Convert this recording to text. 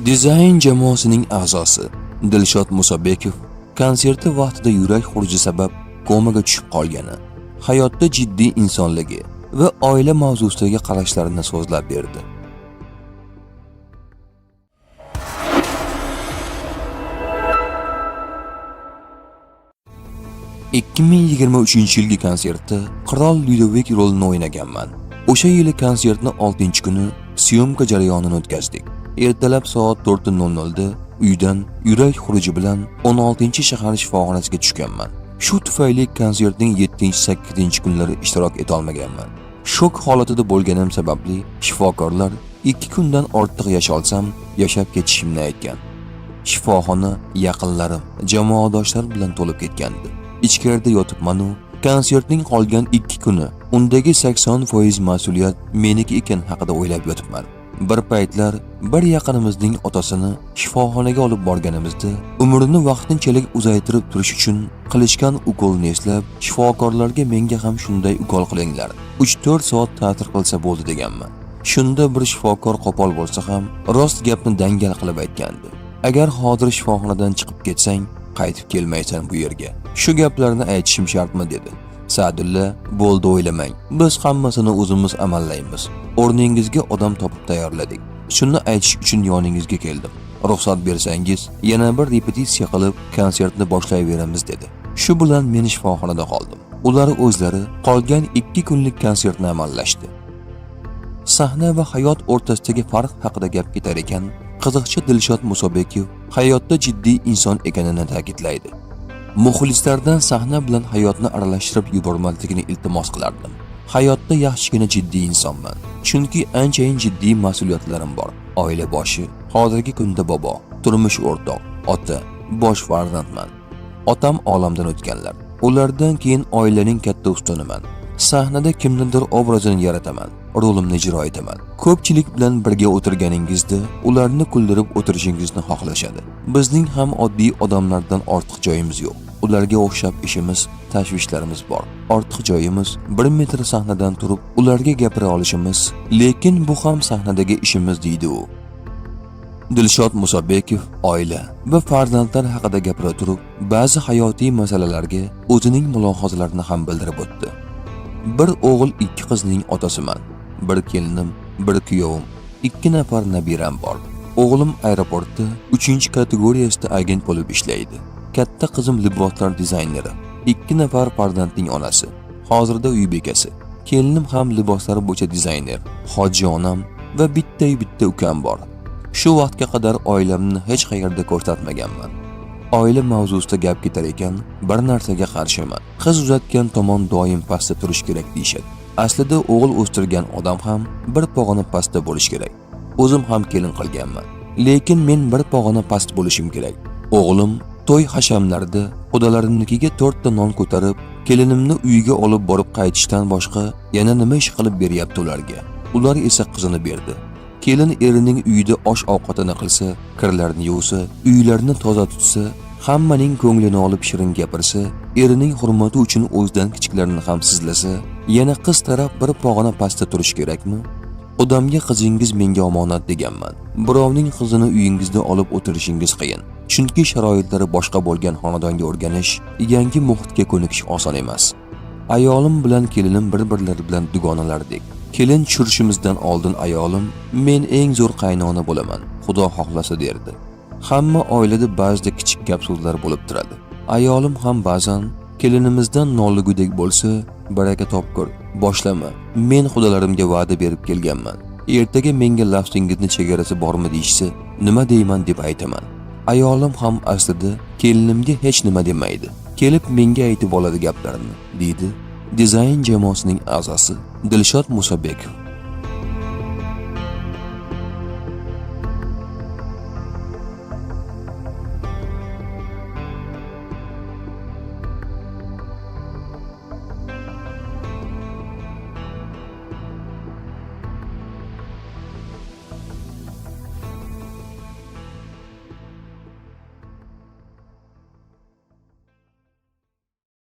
Dizayn jamoasining a'zosi Dilshod Musabekov konserti vaqtida yurak xuruji sabab komaga tushib qolgani, hayotda jiddiy insonligi va oila mavzusidagi qarashlarini so'zlab berdi. ...2023-yilgi konsertda Qirol Lyudovik rolini o'ynaganman. O'sha yili konsertni 6-kuni syomka jarayonini o'tkazdik. Ertalab soat 4:00 da uydan yurak xuruji bilan 16-shahar shifoxonasiga tushganman. Shu tufayli konsertning 7-8 kunlari ishtirok eta olmaganman. Shok holatida bo'lganim sababli shifokorlar 2 kundan ortiq yasholsam yashab ketishimni aytgan. Shifoxona yaqinlarim, jamoadoshlar bilan to'lib ketgandi. Ichkarida yotibman-u, konsertning qolgan 2 kuni undagi 80% mas'uliyat meniki ekan haqida o'ylab yotibman. Bir paytlar bir yaqinimizning otasini shifoxonaga olib borganimizda umrini vaqtinchalik uzaytirib turish uchun qilishgan ukolni eslab shifokorlarga menga ham shunday ukol qilinglar, 3-4 soat ta'til qilsa bo'ldi deganman. Shunda bir shifokor qo'pol bo'lsa ham rost gapni dangal qilib aytgandi. Agar hozir shifoxonadan chiqib ketsang, qaytib kelmaysan bu yerga. Shu gaplarni aytishim shartmi dedi. Sa'dulla, bo'ldi o'ylamang. Biz hammasini o'zimiz amallaymiz. O'rningizga odam topib tayyorladik. Shuni aytish uchun yoningizga keldim. Ruxsat bersangiz, yana bir repetitsiya qilib konsertni boshlayveramiz dedi. Shu bilan men shifoxonada qoldim. Ular o'zlari qolgan 2 kunlik konsertni amallashdi. Sahna va hayot o'rtasidagi farq haqida gap ketar ekan, qiziqchi Dilshod Musabekov hayotda jiddiy inson ekanini ta'kidlaydi. Muxlislardan sahna bilan hayotni aralashtirib yubormasligini iltimos qilardim. Hayotda yaxshigina jiddiy insonman. Chunki anchayin jiddiy mas'uliyatlarim bor. Oila boshi, hozirgi kunda bobo, turmush o'rtoq, ota, bosh farzandman. Otam olamdan o'tganlar. Ulardan keyin oilaning katta ustuniman. Sahnada kimnidir obrazini yarataman, rolimni ijro etaman. Ko'pchilik bilan birga o'tirganingizda ularni kuldirib o'tirishingizni xohlashadi. Bizning ham oddiy odamlardan ortiq joyimiz yo'q. Ularga o'xshab ishimiz, tashvishlarimiz bor. Ortiq joyimiz 1 metr sahnadan turib ularga gapira olishimiz, lekin bu ham sahnadagi ishimiz deydi u. Dilshod Musabekov oila va farzandlar haqida gapira turib, ba'zi hayotiy masalalarga o'zining mulohazalarini ham bildirib o'tdi. Bir o'g'il 2 qizning otasiman. Bir kelinim, bir kuyovim, 2 nafar nabiram bor. O'g'lim aeroportda 3-kategoriyasida agent bo'lib ishlaydi. Katta qizim liboslar dizayneri, 2 nafar farzandning onasi, hozirda uy bekasi. Kelinim ham liboslar bo'yicha dizayner, hoji onam va bitta ukam bor. Shu vaqtga qadar oilamni hech qayerda ko'rsatmaganman. Oila mavzusida gap ketar ekan, bir narsaga qarshiman. Qiz uzatgan tomon doim pastda turish kerak deyshadi. Aslida o'g'il o'stirgan odam ham bir pog'ona pastda bo'lish kerak. O'zim ham kelin qilganman. Lekin men bir pog'ona past bo'lishim kerak. O'g'lim to'y hashamlarida xudolarimnikiga 4 ta non ko'tarib, kelinimni uyiga olib borib qaytishdan boshqa yana nima ish qilib beryapti ularga? Ular esa qizini berdi. Kelin erining uyida osh-ovqatini qilsa, kirlarni yuvsa, uylarni toza tutsa, hammaning ko'nglini olib shirin gapirsa, erining hurmati uchun o'zidan kichiklarni ham sizlasa, yana qiz taraf bir pog'ona pastda turish kerakmi? Odamga qizingiz menga omonat deganman. Birovning qizini uyingizda olib o'tirishingiz qiyin. Chunki sharoitlari boshqa bo'lgan xonadonga o'rganish, yangi muhitga ko'nikish oson emas. Ayolim bilan kelinim bir-birlari bilan dugonalardek. Kelin tushirishimizdan oldin ayolim, men eng zo'r qaynona bo'laman, Xudo xohlasa derdi. Hamma oilada ba'zida kichik gap so'zlar bo'lib turadi. Ayolim ham ba'zan kelinimizdan nolligudek bo'lsa, baraka topkur, boshlama. Men xudolarimga va'da berib kelganman. Ertaga menga lafzingizni chegarasi bormi deyishsa, nima deyman deb aytaman. Ayolim ham aslida kelinimga hech nima demaydi. Kelib menga aytib oladi gaplarini, deydi dizayn jamoasining a'zosi Dilshod Musabekov.